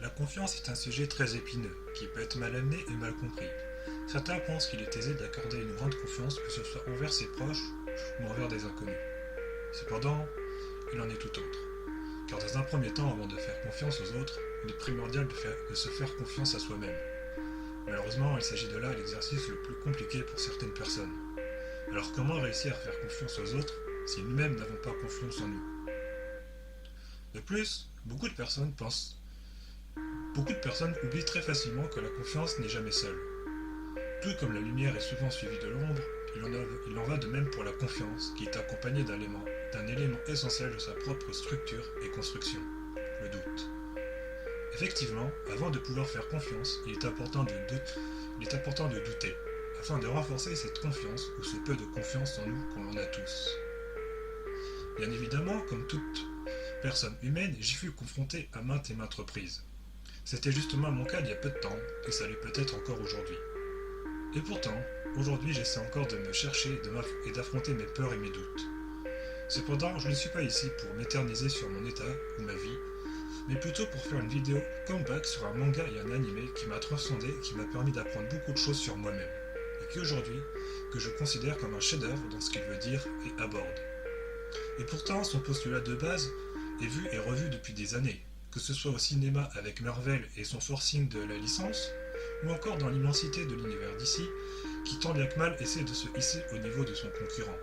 La confiance est un sujet très épineux, qui peut être mal amené et mal compris. Certains pensent qu'il est aisé d'accorder une grande confiance, que ce soit envers ses proches ou envers des inconnus. Cependant, il en est tout autre. Car dans un premier temps, avant de faire confiance aux autres, il est primordial de se faire confiance à soi-même. Malheureusement, il s'agit de là l'exercice le plus compliqué pour certaines personnes. Alors comment réussir à faire confiance aux autres si nous-mêmes n'avons pas confiance en nous? De plus, beaucoup de personnes oublient très facilement que la confiance n'est jamais seule. Tout comme la lumière est souvent suivie de l'ombre, il en va de même pour la confiance, qui est accompagnée d'un élément essentiel de sa propre structure et construction, le doute. Effectivement, avant de pouvoir faire confiance, il est important de douter, afin de renforcer cette confiance ou ce peu de confiance en nous qu'on en a tous. Bien évidemment, comme toute personne humaine, j'y fus confronté à maintes et maintes reprises. C'était justement mon cas il y a peu de temps, et ça l'est peut-être encore aujourd'hui. Et pourtant, aujourd'hui j'essaie encore de me chercher et d'affronter mes peurs et mes doutes. Cependant, je ne suis pas ici pour m'éterniser sur mon état ou ma vie, mais plutôt pour faire une vidéo comeback sur un manga et un animé qui m'a transcendé et qui m'a permis d'apprendre beaucoup de choses sur moi-même, et qu'aujourd'hui, que je considère comme un chef-d'œuvre dans ce qu'il veut dire et aborde. Et pourtant, son postulat de base est vu et revu depuis des années, que ce soit au cinéma avec Marvel et son forcing de la licence, ou encore dans l'immensité de l'univers d'ici, qui tant bien que mal essaie de se hisser au niveau de son concurrent.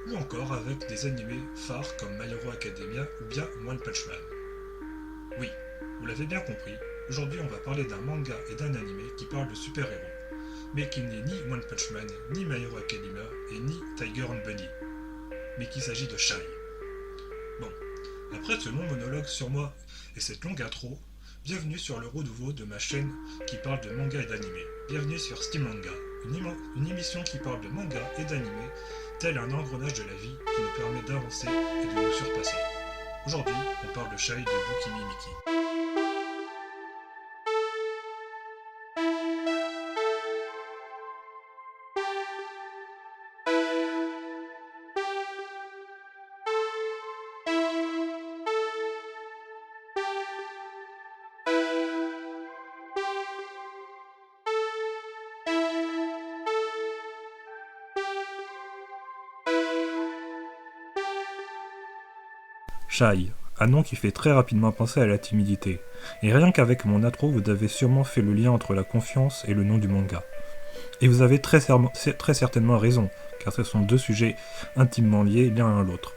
Ou encore avec des animés phares comme My Hero Academia ou bien One Punch Man. Oui, vous l'avez bien compris, aujourd'hui on va parler d'un manga et d'un animé qui parlent de super-héros, mais qui n'est ni One Punch Man, ni My Hero Academia et ni Tiger and Bunny, mais qu'il s'agit de Shai. Bon, après ce long monologue sur moi et cette longue intro, bienvenue sur le renouveau de ma chaîne qui parle de manga et d'animé. Bienvenue sur Steam Manga, une émission qui parle de manga et d'animé, tel un engrenage de la vie qui nous permet d'avancer et de nous surpasser. Aujourd'hui, on parle de Shai de Bukimi Miki. Shai, un nom qui fait très rapidement penser à la timidité. Et rien qu'avec mon intro, vous avez sûrement fait le lien entre la confiance et le nom du manga. Et vous avez très certainement raison, car ce sont deux sujets intimement liés l'un à l'autre.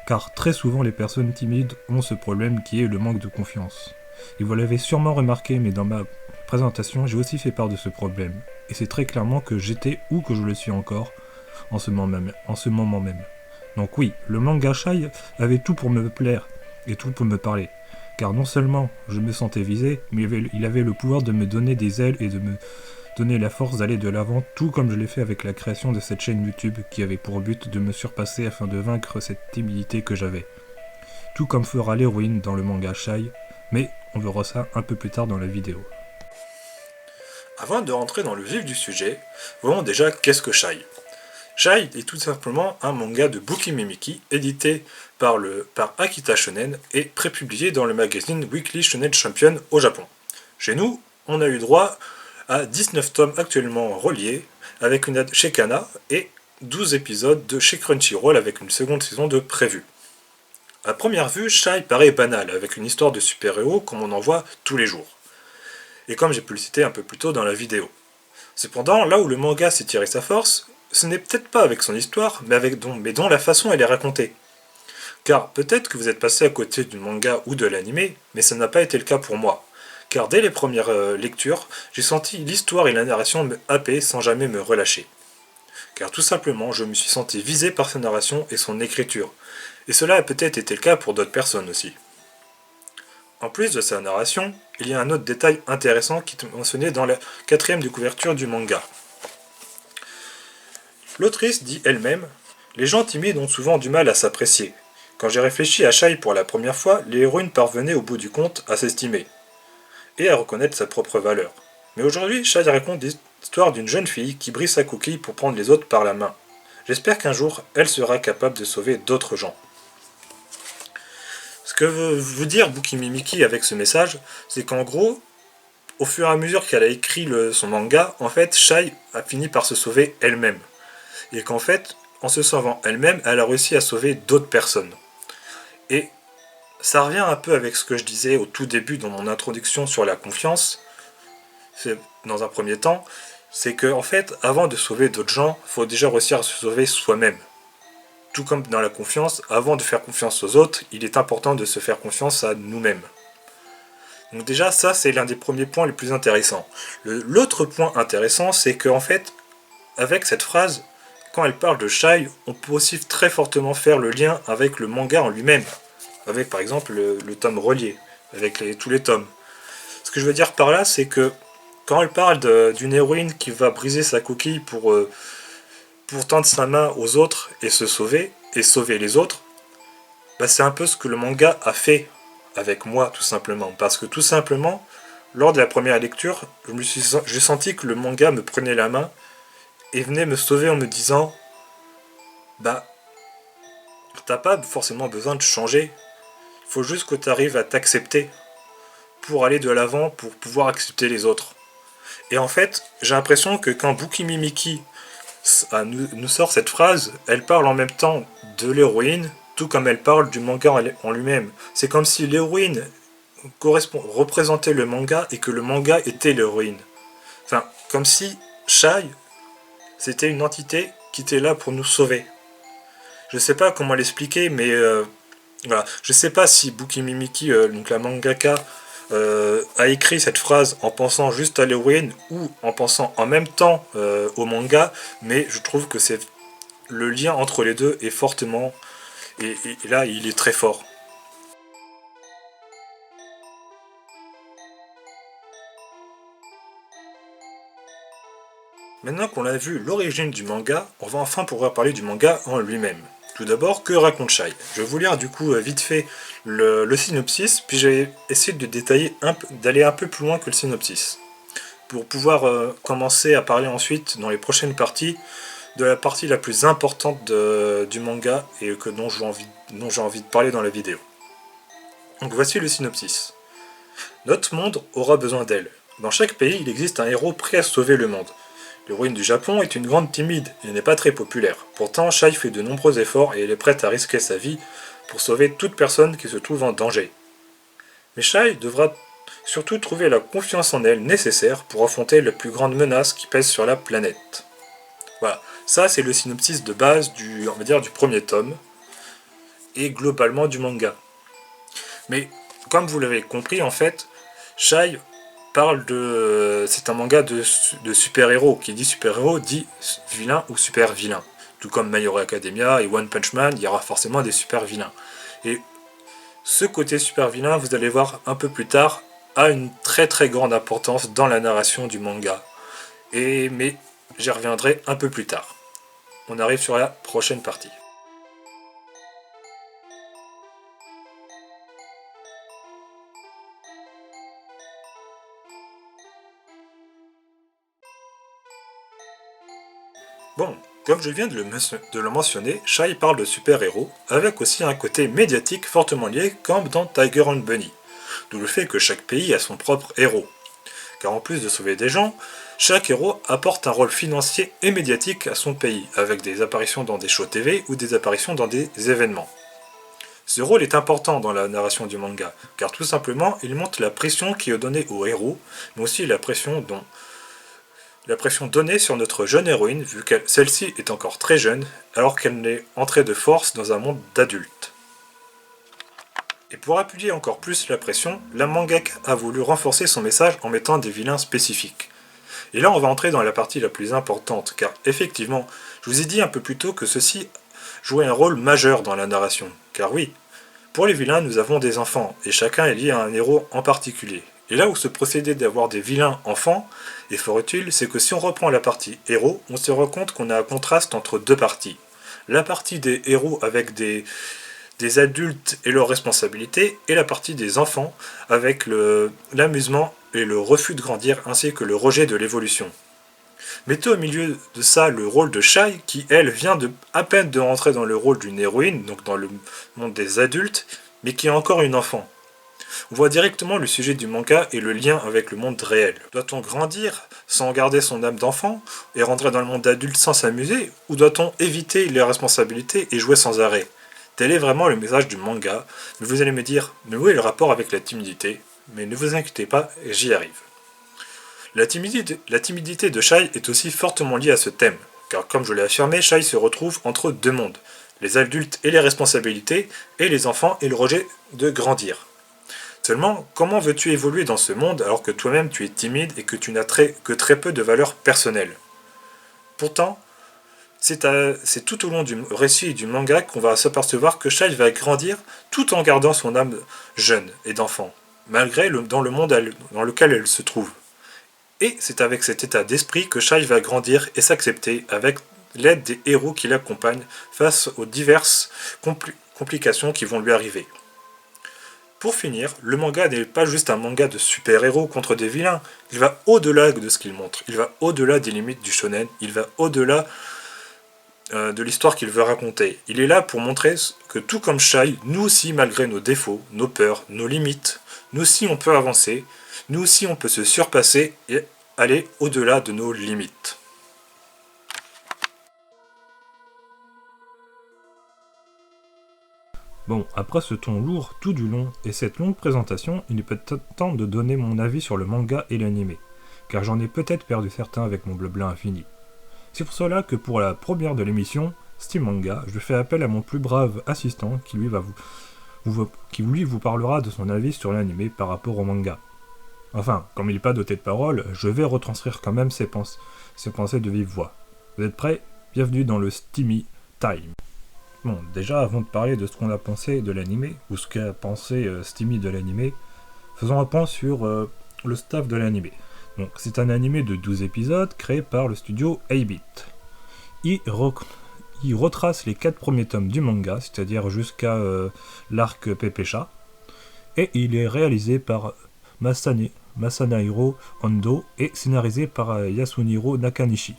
Car très souvent les personnes timides ont ce problème qui est le manque de confiance. Et vous l'avez sûrement remarqué, mais dans ma présentation, j'ai aussi fait part de ce problème. Et c'est très clairement que j'étais ou que je le suis encore en ce moment même. Donc oui, le manga Shai avait tout pour me plaire et tout pour me parler. Car non seulement je me sentais visé, mais il avait le pouvoir de me donner des ailes et de me donner la force d'aller de l'avant, tout comme je l'ai fait avec la création de cette chaîne YouTube qui avait pour but de me surpasser afin de vaincre cette timidité que j'avais. Tout comme fera l'héroïne dans le manga Shai, mais on verra ça un peu plus tard dans la vidéo. Avant de rentrer dans le vif du sujet, voyons déjà qu'est-ce que Shai. Shai est tout simplement un manga de Bukimi Miki, édité par Akita Shonen et prépublié dans le magazine Weekly Shonen Champion au Japon. Chez nous, on a eu droit à 19 tomes actuellement reliés avec chez Kana et 12 épisodes de chez Crunchyroll avec une seconde saison de prévue. À première vue, Shai paraît banal, avec une histoire de super-héros comme on en voit tous les jours. Et comme j'ai pu le citer un peu plus tôt dans la vidéo. Cependant, là où le manga s'est tiré sa force, ce n'est peut-être pas avec son histoire, mais dont la façon elle est racontée. Car peut-être que vous êtes passé à côté du manga ou de l'animé, mais ça n'a pas été le cas pour moi. Car dès les premières lectures, j'ai senti l'histoire et la narration me happer sans jamais me relâcher. Car tout simplement, je me suis senti visé par sa narration et son écriture. Et cela a peut-être été le cas pour d'autres personnes aussi. En plus de sa narration, il y a un autre détail intéressant qui est mentionné dans la 4e de couverture du manga. L'autrice dit elle-même « Les gens timides ont souvent du mal à s'apprécier. Quand j'ai réfléchi à Shai pour la première fois, l'héroïne parvenait au bout du compte à s'estimer et à reconnaître sa propre valeur. Mais aujourd'hui, Shai raconte l'histoire d'une jeune fille qui brise sa coquille pour prendre les autres par la main. J'espère qu'un jour, elle sera capable de sauver d'autres gens. » que veut dire Bukimimiki avec ce message, c'est qu'en gros, au fur et à mesure qu'elle a écrit son manga, en fait, Shai a fini par se sauver elle-même. Et qu'en fait, en se sauvant elle-même, elle a réussi à sauver d'autres personnes. Et ça revient un peu avec ce que je disais au tout début dans mon introduction sur la confiance. C'est, dans un premier temps, c'est que en fait, avant de sauver d'autres gens, il faut déjà réussir à se sauver soi-même. Tout comme dans la confiance, avant de faire confiance aux autres, il est important de se faire confiance à nous-mêmes. Donc déjà, ça, c'est l'un des premiers points les plus intéressants. L'autre point intéressant, c'est qu'en fait, avec cette phrase, quand elle parle de Shai, on peut aussi très fortement faire le lien avec le manga en lui-même. Avec par exemple le tome relié, avec tous les tomes. Ce que je veux dire par là, c'est que quand elle parle d'une héroïne qui va briser sa coquille pour tendre sa main aux autres et se sauver, et sauver les autres, bah c'est un peu ce que le manga a fait avec moi, tout simplement. Parce que tout simplement, lors de la première lecture, j'ai senti que le manga me prenait la main et venait me sauver en me disant bah, t'as pas forcément besoin de changer, il faut juste que tu arrives à t'accepter pour aller de l'avant, pour pouvoir accepter les autres. Et en fait, j'ai l'impression que quand Bukimimiki nous sort cette phrase, elle parle en même temps de l'héroïne, tout comme elle parle du manga en lui-même. C'est comme si l'héroïne représentait le manga et que le manga était l'héroïne. Enfin, comme si Shai, c'était une entité qui était là pour nous sauver. Je sais pas comment l'expliquer, mais voilà. Je sais pas si Bukimimiki, donc la mangaka, a écrit cette phrase en pensant juste à l'héroïne ou en pensant en même temps au manga, mais je trouve que c'est le lien entre les deux est fortement et là il est très fort. Maintenant qu'on a vu l'origine du manga, on va enfin pouvoir parler du manga en lui-même. Tout d'abord, que raconte Shai? Je vais vous lire du coup vite fait le synopsis, puis j'ai essayé de détailler d'aller un peu plus loin que le synopsis. Pour pouvoir commencer à parler ensuite, dans les prochaines parties, de la partie la plus importante du manga et dont j'ai envie de parler dans la vidéo. Donc voici le synopsis. Notre monde aura besoin d'elle. Dans chaque pays, il existe un héros prêt à sauver le monde. L'héroïne du Japon est une grande timide et n'est pas très populaire. Pourtant, Shai fait de nombreux efforts et elle est prête à risquer sa vie pour sauver toute personne qui se trouve en danger. Mais Shai devra surtout trouver la confiance en elle nécessaire pour affronter la plus grande menace qui pèse sur la planète. Voilà, ça c'est le synopsis de base on va dire, du premier tome et globalement du manga. Mais comme vous l'avez compris, en fait, Shai parle c'est un manga de super-héros. Qui dit super-héros dit vilain ou super-vilain. Tout comme My Hero Academia et One Punch Man, il y aura forcément des super-vilains. Et ce côté super-vilain, vous allez voir un peu plus tard, a une très très grande importance dans la narration du manga. Mais j'y reviendrai un peu plus tard. On arrive sur la prochaine partie. Bon, comme je viens de le mentionner, Shai parle de super-héros, avec aussi un côté médiatique fortement lié comme dans Tiger and Bunny, d'où le fait que chaque pays a son propre héros. Car en plus de sauver des gens, chaque héros apporte un rôle financier et médiatique à son pays, avec des apparitions dans des shows TV ou des apparitions dans des événements. Ce rôle est important dans la narration du manga, car tout simplement il montre la pression qui est donnée aux héros, mais aussi la pression donnée sur notre jeune héroïne, vu que celle-ci est encore très jeune, alors qu'elle n'est entrée de force dans un monde d'adultes. Et pour appuyer encore plus la pression, la mangaka a voulu renforcer son message en mettant des vilains spécifiques. Et là on va entrer dans la partie la plus importante, car effectivement, je vous ai dit un peu plus tôt que ceci jouait un rôle majeur dans la narration. Car oui, pour les vilains nous avons des enfants, et chacun est lié à un héros en particulier. Et là où ce procédé d'avoir des vilains enfants est fort utile, c'est que si on reprend la partie héros, on se rend compte qu'on a un contraste entre deux parties. La partie des héros avec des adultes et leurs responsabilités, et la partie des enfants avec l'amusement et le refus de grandir, ainsi que le rejet de l'évolution. Mettez au milieu de ça le rôle de Shai, qui elle vient à peine de rentrer dans le rôle d'une héroïne, donc dans le monde des adultes, mais qui est encore une enfant. On voit directement le sujet du manga et le lien avec le monde réel. Doit-on grandir sans garder son âme d'enfant et rentrer dans le monde adulte sans s'amuser, ou doit-on éviter les responsabilités et jouer sans arrêt? Tel est vraiment le message du manga, mais vous allez me dire, mais où est le rapport avec la timidité? Mais ne vous inquiétez pas, j'y arrive. La timidité de Shai est aussi fortement liée à ce thème, car comme je l'ai affirmé, Shai se retrouve entre deux mondes, les adultes et les responsabilités, et les enfants et le rejet de grandir. Seulement, comment veux-tu évoluer dans ce monde alors que toi-même tu es timide et que tu n'as que très peu de valeurs personnelles? Pourtant, c'est tout au long du récit du manga qu'on va s'apercevoir que Shai va grandir tout en gardant son âme jeune et d'enfant, malgré dans le monde dans lequel elle se trouve. Et c'est avec cet état d'esprit que Shai va grandir et s'accepter avec l'aide des héros qui l'accompagnent face aux diverses complications qui vont lui arriver. Pour finir, le manga n'est pas juste un manga de super-héros contre des vilains, il va au-delà de ce qu'il montre, il va au-delà des limites du shonen, il va au-delà de l'histoire qu'il veut raconter. Il est là pour montrer que tout comme Shai, nous aussi, malgré nos défauts, nos peurs, nos limites, nous aussi on peut avancer, nous aussi on peut se surpasser et aller au-delà de nos limites. Bon, après ce ton lourd tout du long et cette longue présentation, il est peut-être temps de donner mon avis sur le manga et l'anime, car j'en ai peut-être perdu certains avec mon blabla infini. C'est pour cela que pour la première de l'émission, Steam Manga, je fais appel à mon plus brave assistant qui lui vous parlera de son avis sur l'anime par rapport au manga. Enfin, comme il n'est pas doté de parole, je vais retranscrire quand même ses pensées de vive voix. Vous êtes prêts? Bienvenue dans le Steamy Time. Bon, déjà, avant de parler de ce qu'on a pensé de l'anime, ou ce qu'a pensé Steamy de l'anime, faisons un point sur le staff de l'anime. Donc, c'est un anime de 12 épisodes créé par le studio 8-Bit. Il retrace les 4 premiers tomes du manga, c'est-à-dire jusqu'à l'arc Pépécha, et il est réalisé par Masanahiro Ando et scénarisé par Yasunhiro Nakanishi.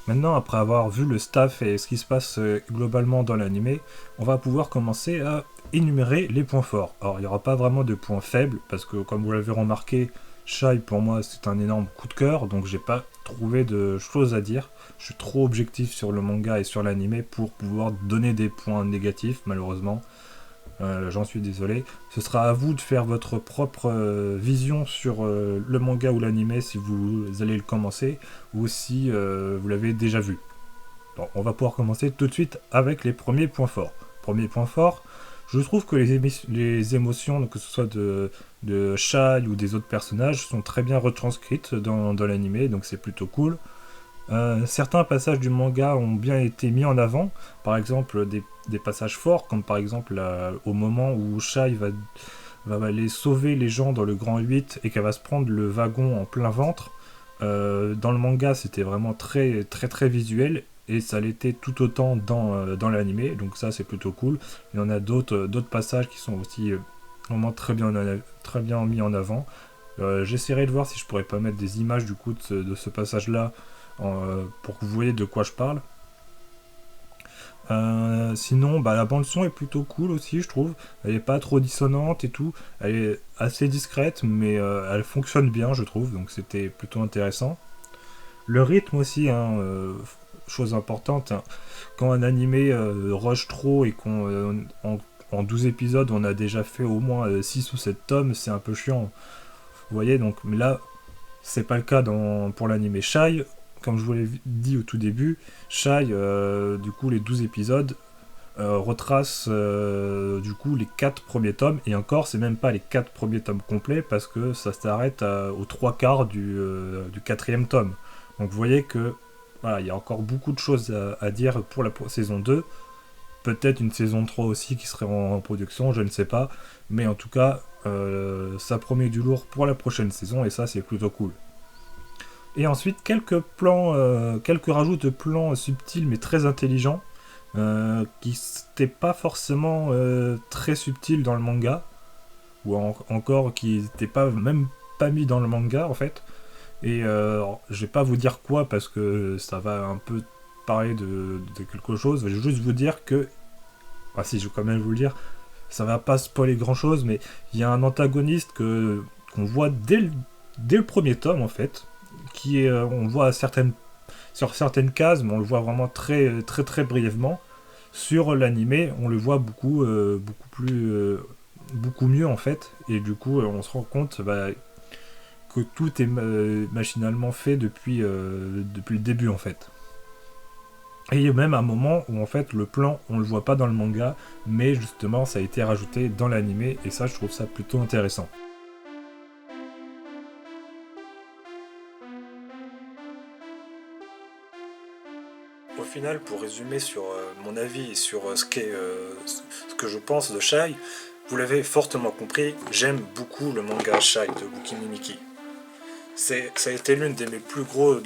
Maintenant, après avoir vu le staff et ce qui se passe globalement dans l'anime, on va pouvoir commencer à énumérer les points forts. Alors, il n'y aura pas vraiment de points faibles, parce que comme vous l'avez remarqué, Shai pour moi c'est un énorme coup de cœur, donc j'ai pas trouvé de choses à dire. Je suis trop objectif sur le manga et sur l'anime pour pouvoir donner des points négatifs, malheureusement. J'en suis désolé. Ce sera à vous de faire votre propre vision sur le manga ou l'anime si vous allez le commencer ou si vous l'avez déjà vu. Bon, on va pouvoir commencer tout de suite avec les premiers points forts. Premier point fort, je trouve que les émotions, donc que ce soit de Shai ou des autres personnages, sont très bien retranscrites dans l'anime, donc c'est plutôt cool. Certains passages du manga ont bien été mis en avant, par exemple des passages forts, comme par exemple au moment où Shai va aller sauver les gens dans le Grand 8 et qu'elle va se prendre le wagon en plein ventre. Dans le manga, c'était vraiment très très très visuel, et ça l'était tout autant dans l'anime, donc ça c'est plutôt cool. Il y en a d'autres passages qui sont aussi vraiment très bien mis en avant. J'essaierai de voir si je pourrais pas mettre des images du coup de ce passage là pour que vous voyez de quoi je parle. Sinon, la bande son est plutôt cool aussi, je trouve. Elle est pas trop dissonante et tout. Elle est assez discrète, mais elle fonctionne bien, je trouve. Donc c'était plutôt intéressant. Le rythme aussi, chose importante. Quand un animé rush trop et qu'en 12 épisodes, on a déjà fait au moins 6 ou 7 tomes, c'est un peu chiant. Vous voyez, donc mais là, c'est pas le cas pour l'animé Shai. Comme je vous l'ai dit au tout début, Shai, du coup, les 12 épisodes retracent du coup les 4 premiers tomes, et encore, c'est même pas les 4 premiers tomes complets, parce que ça s'arrête aux 3 quarts du 4e tome. Donc vous voyez que voilà, il y a encore beaucoup de choses à dire pour la saison 2. Peut-être une saison 3 aussi qui serait en production, je ne sais pas. Mais en tout cas, ça promet du lourd pour la prochaine saison, et ça c'est plutôt cool. Et ensuite, quelques rajouts de plans subtils mais très intelligents, qui n'étaient pas forcément très subtils dans le manga, ou encore qui n'étaient même pas mis dans le manga en fait. Et je vais pas vous dire quoi parce que ça va un peu parler de quelque chose. Je vais juste vous dire que, si je vais quand même vous le dire, ça va pas spoiler grand chose, mais il y a un antagoniste qu'on voit dès le premier tome en fait, qui est, on le voit sur certaines cases, mais on le voit vraiment très très très brièvement. Sur l'animé, on le voit beaucoup mieux en fait, et du coup, on se rend compte que tout est machinalement fait depuis le début en fait. Et il y a même un moment où en fait le plan on le voit pas dans le manga, mais justement ça a été rajouté dans l'animé, et ça je trouve ça plutôt intéressant. Au final, pour résumer sur mon avis et sur ce que je pense de Shai, vous l'avez fortement compris, j'aime beaucoup le manga Shai de Bukimi Miki. Ça a été l'un de mes plus gros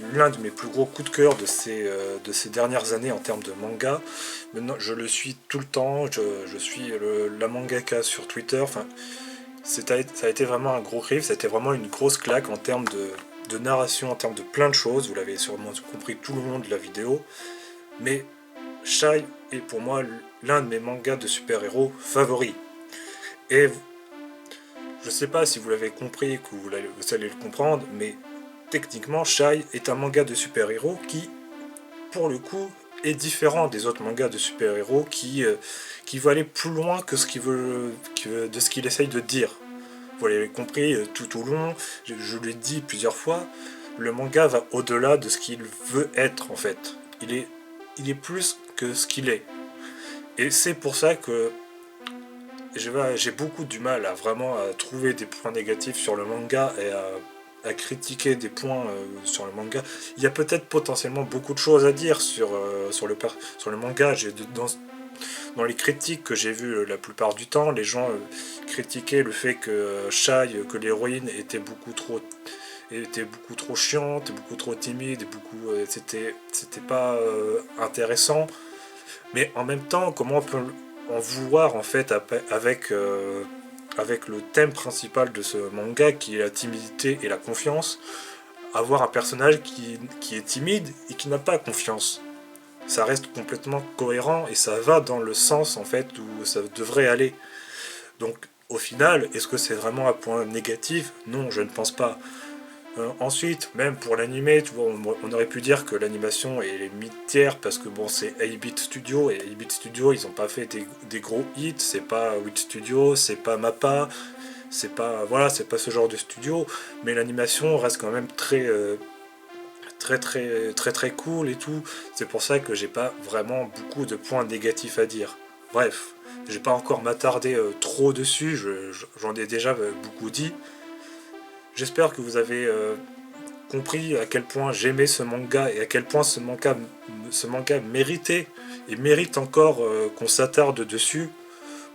coups de cœur de ces dernières années en termes de manga. Maintenant, je le suis tout le temps, je suis la mangaka sur Twitter. Enfin, ça a été vraiment un gros riff, ça a été vraiment une grosse claque en termes de narration, en termes de plein de choses. Vous l'avez sûrement compris tout le long de la vidéo. Mais Shai est pour moi l'un de mes mangas de super-héros favoris. Et je sais pas si vous l'avez compris, que vous allez le comprendre, mais techniquement, Shai est un manga de super-héros qui, pour le coup, est différent des autres mangas de super-héros qui veut aller plus loin que de ce qu'il essaye de dire. Vous l'avez compris tout au long, je l'ai dit plusieurs fois, le manga va au-delà de ce qu'il veut être en fait. Il est plus que ce qu'il est. Et c'est pour ça que j'ai beaucoup du mal à trouver des points négatifs sur le manga et à critiquer des points sur le manga. Il y a peut-être potentiellement beaucoup de choses à dire sur le manga. Dans les critiques que j'ai vues la plupart du temps, les gens critiquaient le fait que que l'héroïne était beaucoup trop chiante, beaucoup trop timide, c'était pas intéressant. Mais en même temps, comment on peut en vouloir en fait avec le thème principal de ce manga qui est la timidité et la confiance, avoir un personnage qui est timide et qui n'a pas confiance. Ça reste complètement cohérent et ça va dans le sens en fait où ça devrait aller. Donc au final, est-ce que c'est vraiment un point négatif? Non, je ne pense pas. Ensuite, même pour l'animé, tu vois, on aurait pu dire que l'animation est mid-tier parce que bon, c'est 8-bit Studio et 8-bit Studio, ils n'ont pas fait des gros hits, c'est pas 8 Studio, c'est pas Mappa, c'est pas ce genre de studio, mais l'animation reste quand même très cool et tout. C'est pour ça que j'ai pas vraiment beaucoup de points négatifs à dire. Bref, je vais pas encore m'attarder trop dessus, j'en ai déjà beaucoup dit. J'espère que vous avez compris à quel point j'aimais ce manga et à quel point ce manga méritait et mérite encore qu'on s'attarde dessus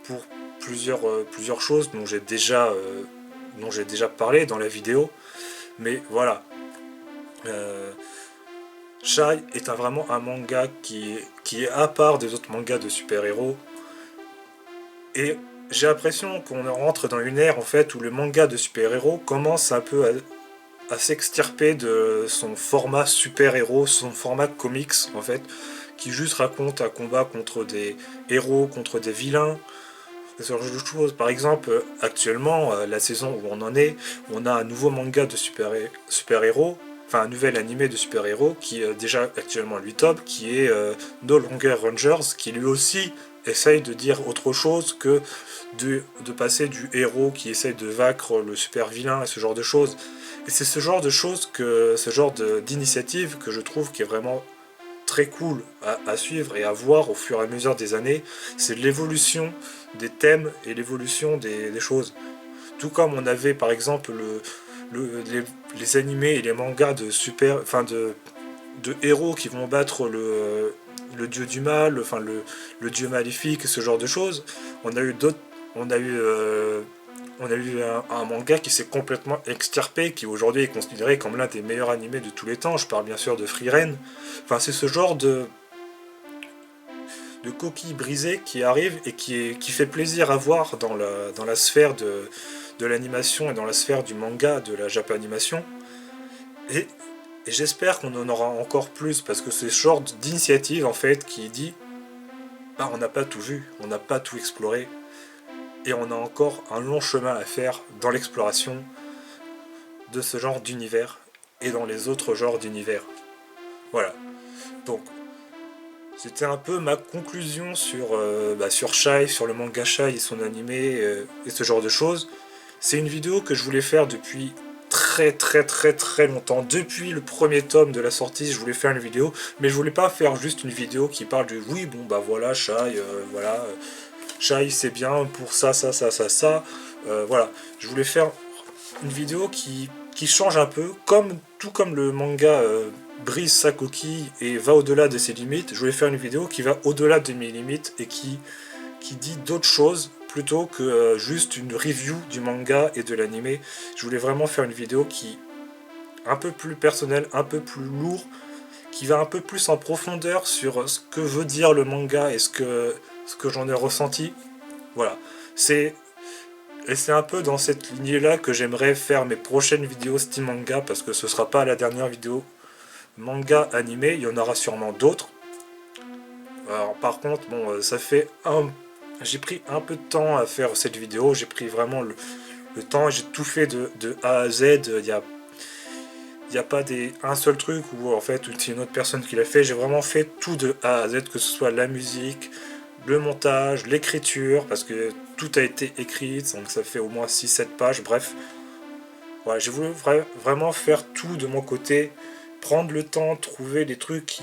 pour plusieurs choses dont j'ai déjà parlé dans la vidéo. Mais voilà. Shai est vraiment un manga qui est à part des autres mangas de super-héros. Et j'ai l'impression qu'on rentre dans une ère en fait où le manga de super-héros commence un peu à s'extirper de son format super-héros, son format comics en fait, qui juste raconte un combat contre des héros, contre des vilains, ce genre de choses. Par exemple, actuellement, la saison où on en est, on a un nouveau manga de super-héros, enfin un nouvel animé de super-héros qui est déjà actuellement 8 tomes, qui est No Longer Rangers, qui lui aussi essaye de dire autre chose que de passer du héros qui essaye de vaincre le super vilain et ce genre de choses. Et c'est ce genre de choses, d'initiative que je trouve qui est vraiment très cool à suivre et à voir au fur et à mesure des années. C'est l'évolution des thèmes et l'évolution des choses. Tout comme on avait par exemple les animés et les mangas de héros qui vont battre le dieu du mal, le dieu maléfique, ce genre de choses. On a eu d'autres, on a eu un manga qui s'est complètement extirpé, qui aujourd'hui est considéré comme l'un des meilleurs animés de tous les temps. Je parle bien sûr de Frieren. Enfin, c'est ce genre de coquille brisée qui arrive et qui fait plaisir à voir dans la sphère de l'animation et dans la sphère du manga, de la Japanimation. Et j'espère qu'on en aura encore plus, parce que c'est ce genre d'initiative en fait qui dit bah, on n'a pas tout vu, on n'a pas tout exploré. et on a encore un long chemin à faire dans l'exploration de ce genre d'univers et dans les autres genres d'univers. Voilà. Donc, c'était un peu ma conclusion sur Shai, sur le manga Shai et son animé et ce genre de choses. C'est une vidéo que je voulais faire depuis très longtemps. Depuis le premier tome de la sortie, je voulais faire une vidéo, mais je voulais pas faire juste une vidéo qui parle de oui, bon bah voilà, Shai, voilà, Shai c'est bien pour ça, voilà. Je voulais faire une vidéo qui change un peu, tout comme le manga brise sa coquille et va au-delà de ses limites. Je voulais faire une vidéo qui va au-delà de mes limites et qui dit d'autres choses plutôt que juste une review du manga et de l'animé. Je voulais vraiment faire une vidéo qui un peu plus personnelle, un peu plus lourd, qui va un peu plus en profondeur sur ce que veut dire le manga et ce que j'en ai ressenti. Voilà. Et c'est un peu dans cette lignée-là que j'aimerais faire mes prochaines vidéos Steam Manga, parce que ce sera pas la dernière vidéo manga animé, il y en aura sûrement d'autres. Alors par contre, bon, j'ai pris un peu de temps à faire cette vidéo, j'ai pris vraiment le temps, j'ai tout fait de A à Z, il n'y a pas un seul truc où en fait c'est une autre personne qui l'a fait, j'ai vraiment fait tout de A à Z, que ce soit la musique, le montage, l'écriture, parce que tout a été écrit, donc ça fait au moins 6-7 pages, bref. Voilà, j'ai voulu vraiment faire tout de mon côté, prendre le temps, trouver des trucs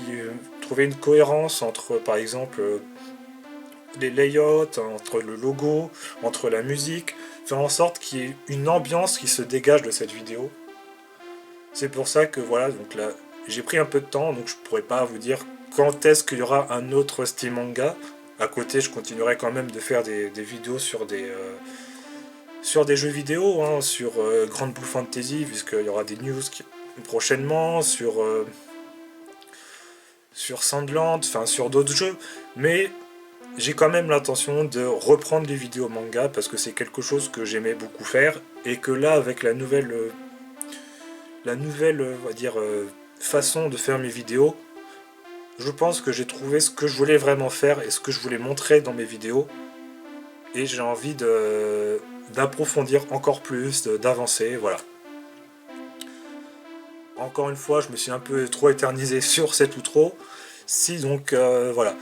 trouver une cohérence entre, par exemple, les layouts, entre le logo, entre la musique, faire en sorte qu'il y ait une ambiance qui se dégage de cette vidéo. C'est pour ça que voilà, donc là, j'ai pris un peu de temps, donc je pourrais pas vous dire quand est-ce qu'il y aura un autre Steam Manga. À côté, je continuerai quand même de faire des vidéos sur des jeux vidéo, hein, sur Grand Blue Fantasy, puisqu'il y aura des news prochainement, sur Sandland, enfin sur d'autres jeux. Mais j'ai quand même l'intention de reprendre les vidéos manga, parce que c'est quelque chose que j'aimais beaucoup faire, et que là, avec la nouvelle on va dire, façon de faire mes vidéos, je pense que j'ai trouvé ce que je voulais vraiment faire et ce que je voulais montrer dans mes vidéos. Et j'ai envie d'approfondir encore plus, d'avancer, voilà. Encore une fois, je me suis un peu trop éternisé sur cet outro. Si donc, voilà.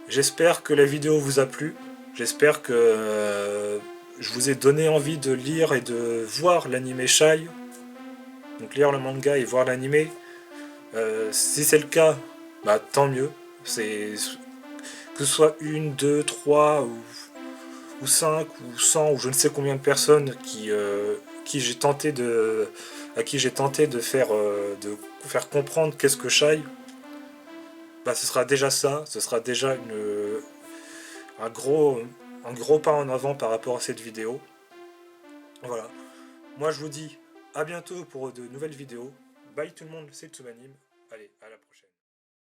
J'espère que la vidéo vous a plu. J'espère que je vous ai donné envie de lire et de voir l'anime Shai. Donc lire le manga et voir l'anime. Si c'est le cas, bah tant mieux. Que ce soit une, deux, trois ou 5 ou 100 ou je ne sais combien de personnes à qui j'ai tenté de faire comprendre qu'est-ce que Shai, bah ce sera déjà ça, ce sera déjà un gros pas en avant par rapport à cette vidéo. Voilà. Moi je vous dis à bientôt pour de nouvelles vidéos. Bye tout le monde, c'est Tsumanim. Allez, à la